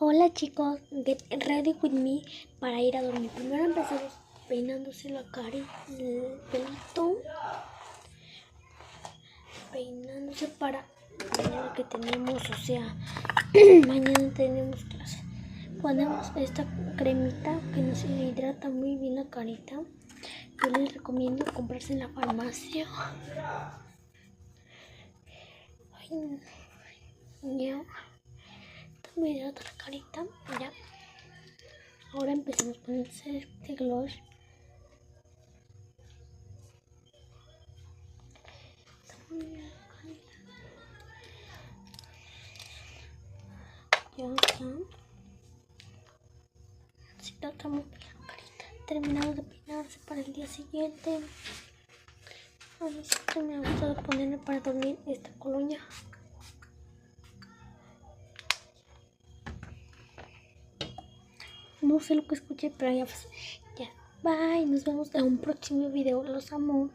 Hola chicos, get ready with me para ir a dormir. Primero empezamos peinándose la cara y el pelito. Peinándose para mañana que tenemos, o sea, mañana tenemos clase. Ponemos esta cremita que nos hidrata muy bien la carita. Yo les recomiendo comprarse en la farmacia. Ay, ya. Me hidrata la carita, ya. Ahora empezamos con este gloss. Ya está. Se hidrata muy bien la carita. Terminamos de peinarse para el día siguiente. A mí siempre me ha gustado ponerme para dormir esta colonia. No sé lo que escuché, pero ya. Bye, nos vemos en un próximo video. Los amo.